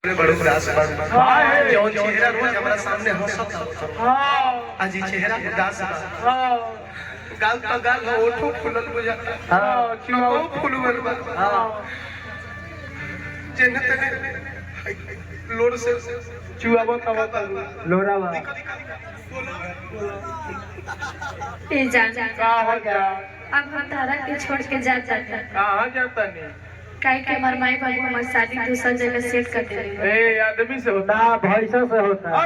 बड़ो उदास बा जौन चेहरा रोज हमरा सामने हंसत आज ई चेहरा उदास बा गाल तो गाल ओठो फूलल बुझाता चुको फूलल बा जेने तने लोर से चुआबो तबता लोरावा ए जान का हो जा अब हम तारा के छोड़ के जाता है कहां जाता नहीं काहे के हमार माई बाबू हमार शादी दूसरा जगह सेट कर देले ए आदमी से होता भैंसा से होता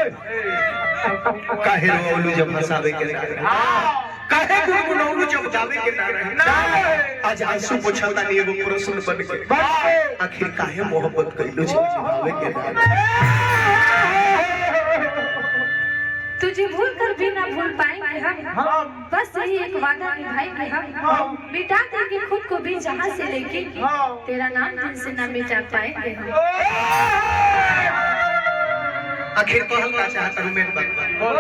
काहे रोलू जब फसावे के काहे गुनगुनौलू जब गावे के ना रहे आज आंसू पोछाता नहीं एगो प्रश्न बन के आखिर काहे मोहब्बत कइलो जब गावे के ना तुझे भूल कर भी ना भूल पाएंगे हम बस यही एक वादा निभाएंगे हम मिटा देंगे खुद को भी जहाँ से लेके तेरा नाम दिल से ना मिटा पाएंगे हम आखिर कहल का चाहता हूं मेरे बाबा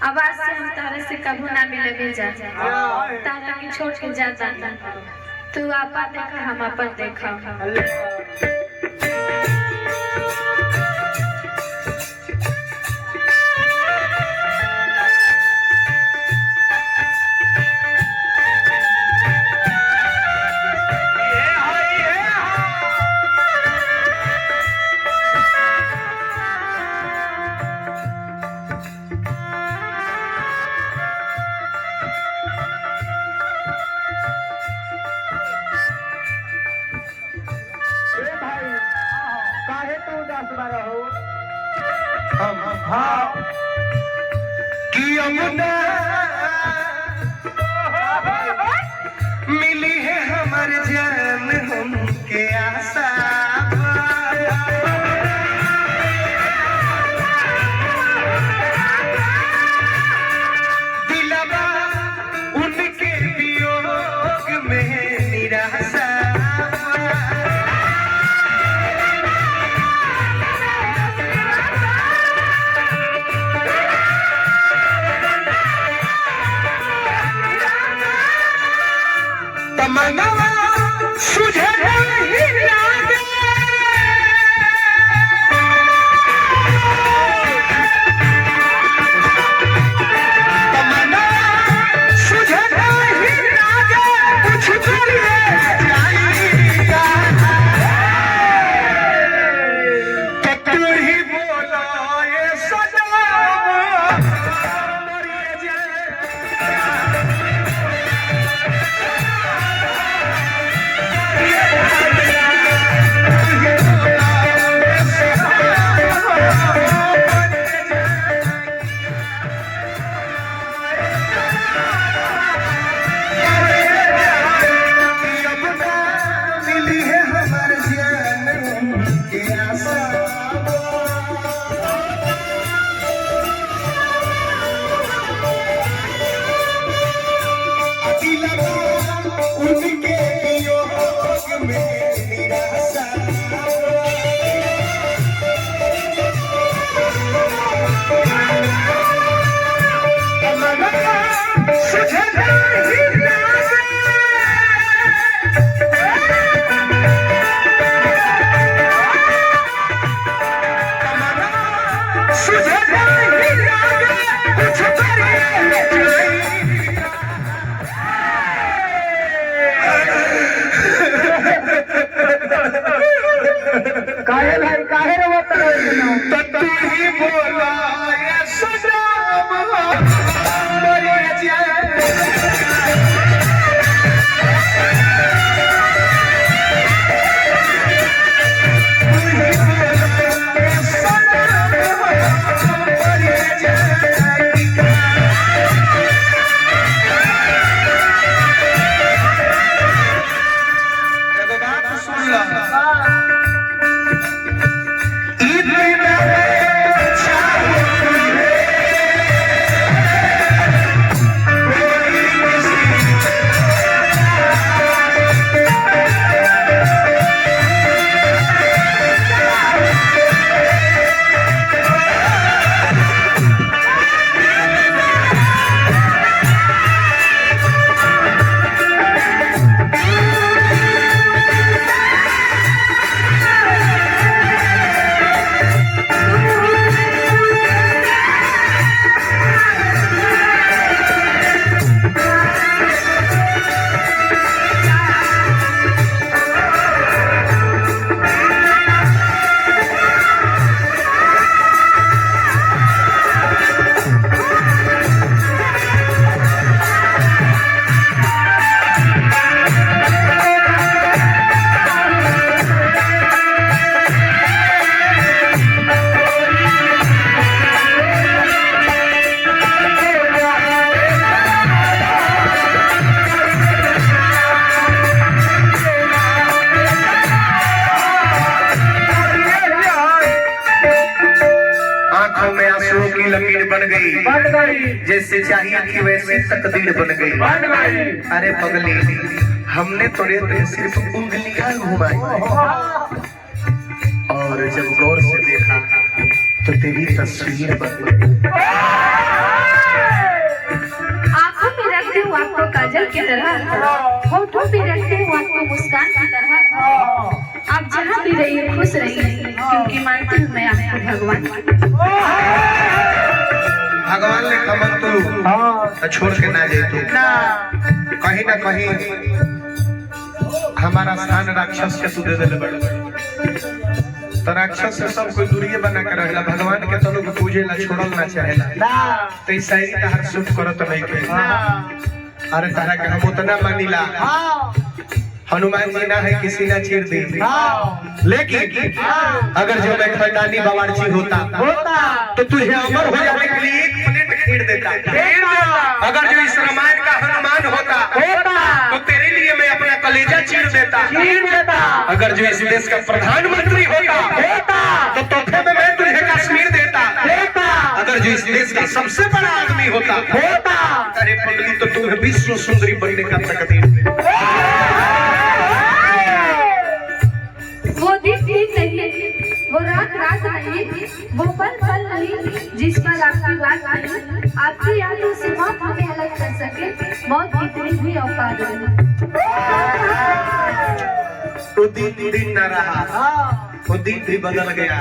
आवाज से हम तारे से कभी ना मिले जा तारा की छोड़ के जाता तू आपा देखा हम अपन देखा मिली है हमार जान हमके आशा दिलवा उनके वियोग में निराशा तमन्ना सुझे नहीं लागे तमन्ना सुझे नहीं लागे कुछ करिए जाएगा तू ही बोला ये सदा मरिए जाए काहे भाई काहे रोता है तू ही बोला ये सदा मरिए जाए सुन ला लकीर बन गई, जैसे चाहिए थी वैसी तकदीर बन गई। अरे पगली, हमने तोरे पे सिर्फ उंगलियां घुमाई और जब गौर से देखा तो तेरी तस्वीर बन गई। आंखों में रखते हो आपको काजल की तरह, होठों पे रखते हो आपको मुस्कान की तरह। आप जहाँ भी रहिए खुश रहिए, क्योंकि मानती हूँ मैं आपको भगवान ने कमन तू छोड़ के ना जाए तू कहीं ना कहीं हमारा स्थान राक्षस के तू दे दे बड़े। तो राक्षस से सब कोई दूरिये बना कर रहला, भगवान के तो लोग पूजे ला छोड़ल ना चाहेला। तो इस शायरी तहर सुख करत नहीं के। अरे तारा के हम उतना मानिला, हनुमान जी ना है किसी ना चीर दी, लेकिन अगर जो मैं खंडानी बावर्ची होता तो तुझे अमर हो जाने के लिए 1 प्लेट खीर देता। अगर जो इस रामायण का हनुमान होता तो तेरे लिए मैं अपना कलेजा चीर देता। अगर जो इस देश का प्रधानमंत्री होता तो तोहफे में मैं तुझे कश्मीर देता। अगर जो इस देश का सबसे बड़ा आदमी होता अरे पगली तो तुम्हें विश्व सुंदरी बनने का तकदीर दे। वो दिन दिन नहीं, वो रात रात नहीं, वो पल पल नहीं जिस पर आपकी बात नहीं। आपकी यादों से मौत हमें अलग कर सके, मौत कितनी भी औकात नहीं। वो दिन दिन न रहा, वो दिन भी बदल गया।